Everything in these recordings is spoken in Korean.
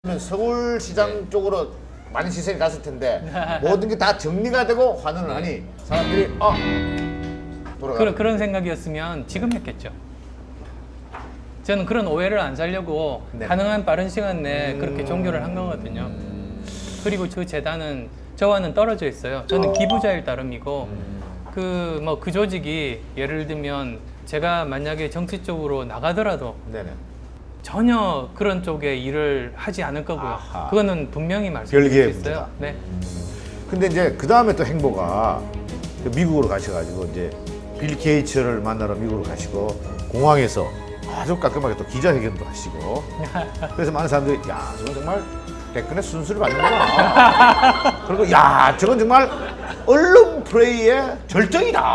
그러면 서울시장 네. 쪽으로 많은 시선이 갔을 텐데 모든 게 다 정리가 되고 환원을 하니 사람들이 돌아가. 그런 생각이었으면 지금 했겠죠. 저는 그런 오해를 안 살려고 네. 가능한 빠른 시간 내에 그렇게 종교를 한 거거든요. 그리고 그 재단은 저와는 떨어져 있어요. 저는 기부자일 따름이고 그 조직이 예를 들면 제가 만약에 정치 쪽으로 나가더라도 네네. 전혀 그런 쪽에 일을 하지 않을 거고요. 아하. 그거는 분명히 말씀드릴 별개의 수 있어요. 문제다. 네. 근데 이제 그 다음에 또 행보가 그 미국으로 가셔가지고 이제 빌 게이츠를 만나러 미국으로 가시고 공항에서 아주 깔끔하게 또 기자회견도 하시고 그래서 많은 사람들이 야 저건 정말 백근의 순수를 받는구나. 그리고 야 저건 정말 언론 플레이의 절정이다.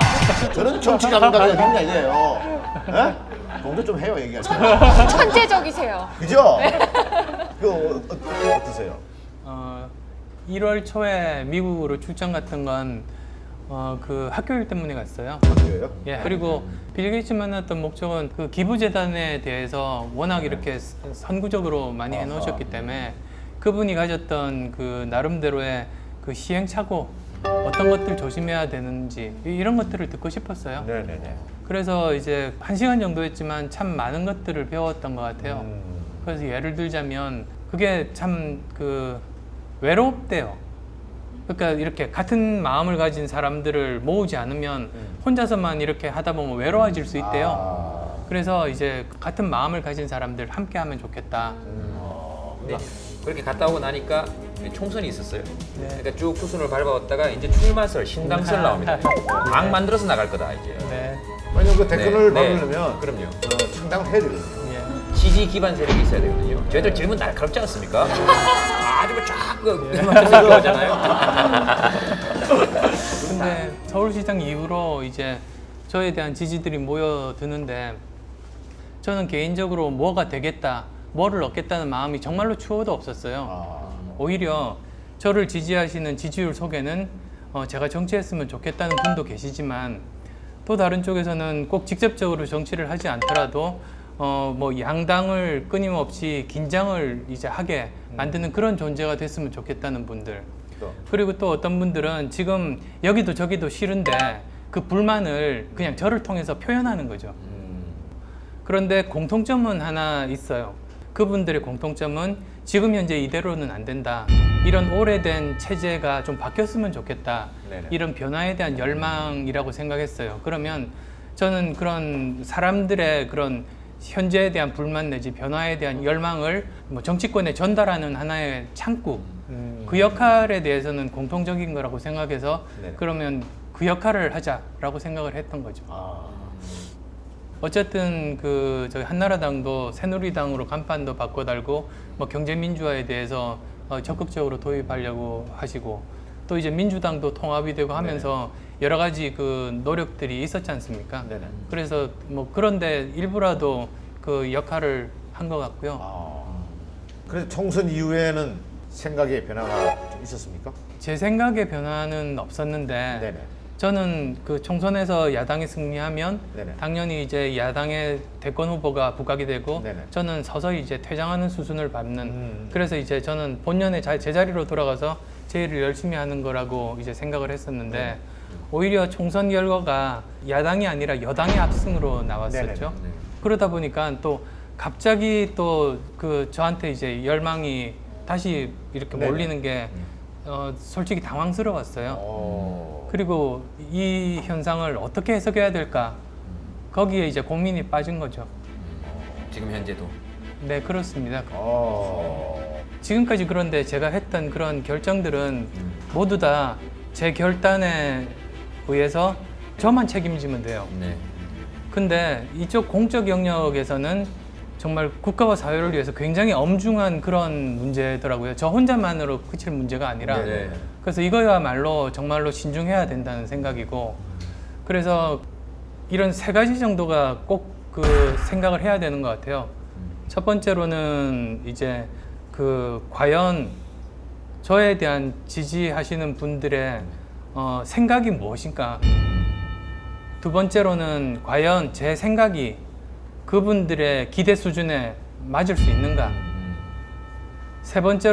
저는 정치 감각이 어딨냐 이거예요. 예? 동조 좀 해요 얘기할 때. 천재적이세요. 그죠? 그 어떠세요? 1월 초에 미국으로 출장 같은 건 그 학교 일 때문에 갔어요. 학교예요? 예, 그리고 빌 게이츠 만났던 목적은 그 기부재단에 대해서 워낙 이렇게 선구적으로 많이 해놓으셨기 때문에 그분이 가졌던 그 나름대로의 그 시행착오 어떤 것들 조심해야 되는지 이런 것들을 듣고 싶었어요. 네네네. 그래서 이제 1시간 정도 했지만 참 많은 것들을 배웠던 것 같아요. 그래서 예를 들자면 그게 참 그 외롭대요. 그러니까 이렇게 같은 마음을 가진 사람들을 모으지 않으면 혼자서만 이렇게 하다 보면 외로워질 수 있대요. 그래서 이제 같은 마음을 가진 사람들 함께 하면 좋겠다. 네. 그렇게 갔다 오고 나니까 총선이 있었어요. 네. 그러니까 쭉 후순을 밟아왔다가 이제 출마설, 신당설 나옵니다. 당 만들어서 나갈 거다 이제. 네. 왜냐면 그 댓글을 네. 받으려면 그럼요. 창당을 해야 되거든요. 예. 지지 기반 세력이 있어야 되거든요. 저희들 질문 날카롭지 않습니까? 아주 쫙그 맞춰서 들어오잖아요. 근데 서울시장 이후로 이제 저에 대한 지지들이 모여드는데 저는 개인적으로 뭐가 되겠다, 뭐를 얻겠다는 마음이 정말로 추호도 없었어요. 오히려 저를 지지하시는 지지율 속에는 제가 정치했으면 좋겠다는 분도 계시지만 또 다른 쪽에서는 꼭 직접적으로 정치를 하지 않더라도 뭐 양당을 끊임없이 긴장을 이제 하게 만드는 그런 존재가 됐으면 좋겠다는 분들. 그리고 또 어떤 분들은 지금 여기도 저기도 싫은데 그 불만을 그냥 저를 통해서 표현하는 거죠. 그런데 공통점은 하나 있어요. 그분들의 공통점은 지금 현재 이대로는 안 된다. 이런 오래된 체제가 좀 바뀌었으면 좋겠다. 네네. 이런 변화에 대한 열망이라고 생각했어요. 그러면 저는 그런 사람들의 그런 현재에 대한 불만 내지 변화에 대한 열망을 뭐 정치권에 전달하는 하나의 창구, 그 역할에 대해서는 공통적인 거라고 생각해서 네네. 그러면 그 역할을 하자라고 생각을 했던 거죠. 어쨌든 그 저희 한나라당도 새누리당으로 간판도 바꿔달고 뭐 경제민주화에 대해서 적극적으로 도입하려고 하시고 또 이제 민주당도 통합이 되고 하면서 여러 가지 그 노력들이 있었지 않습니까? 네네. 그래서 뭐 그런데 일부라도 그 역할을 한 것 같고요. 그래서 총선 이후에는 생각의 변화가 좀 있었습니까? 제 생각의 변화는 없었는데 네네. 저는 그 총선에서 야당이 승리하면 네네. 당연히 이제 야당의 대권 후보가 부각이 되고 네네. 저는 서서히 이제 퇴장하는 수순을 밟는 그래서 이제 저는 본연의 제자리로 돌아가서 제 일을 열심히 하는 거라고 이제 생각을 했었는데 오히려 총선 결과가 야당이 아니라 여당의 압승으로 나왔었죠. 네네네. 그러다 보니까 또 갑자기 또 그 저한테 이제 열망이 다시 이렇게 네네. 몰리는 게 솔직히 당황스러웠어요. 오. 그리고 이 현상을 어떻게 해석해야 될까? 거기에 이제 고민이 빠진 거죠. 지금 현재도. 네, 그렇습니다. 어. 지금까지 그런데 제가 했던 그런 결정들은 모두 다 제 결단에 의해서 저만 책임지면 돼요. 네. 근데 이쪽 공적 영역에서는 정말 국가와 사회를 위해서 굉장히 엄중한 그런 문제더라고요. 저 혼자만으로 그칠 문제가 아니라. 네네. 그래서 이거야말로 정말로 신중해야 된다는 생각이고 그래서 이런 세 가지 정도가 꼭 그 생각을 해야 되는 것 같아요. 첫 번째로는 이제 그 과연 저에 대한 지지하시는 분들의 생각이 무엇인가. 두 번째로는 과연 제 생각이 그분들의 기대 수준에 맞을 수 있는가. 세 번째로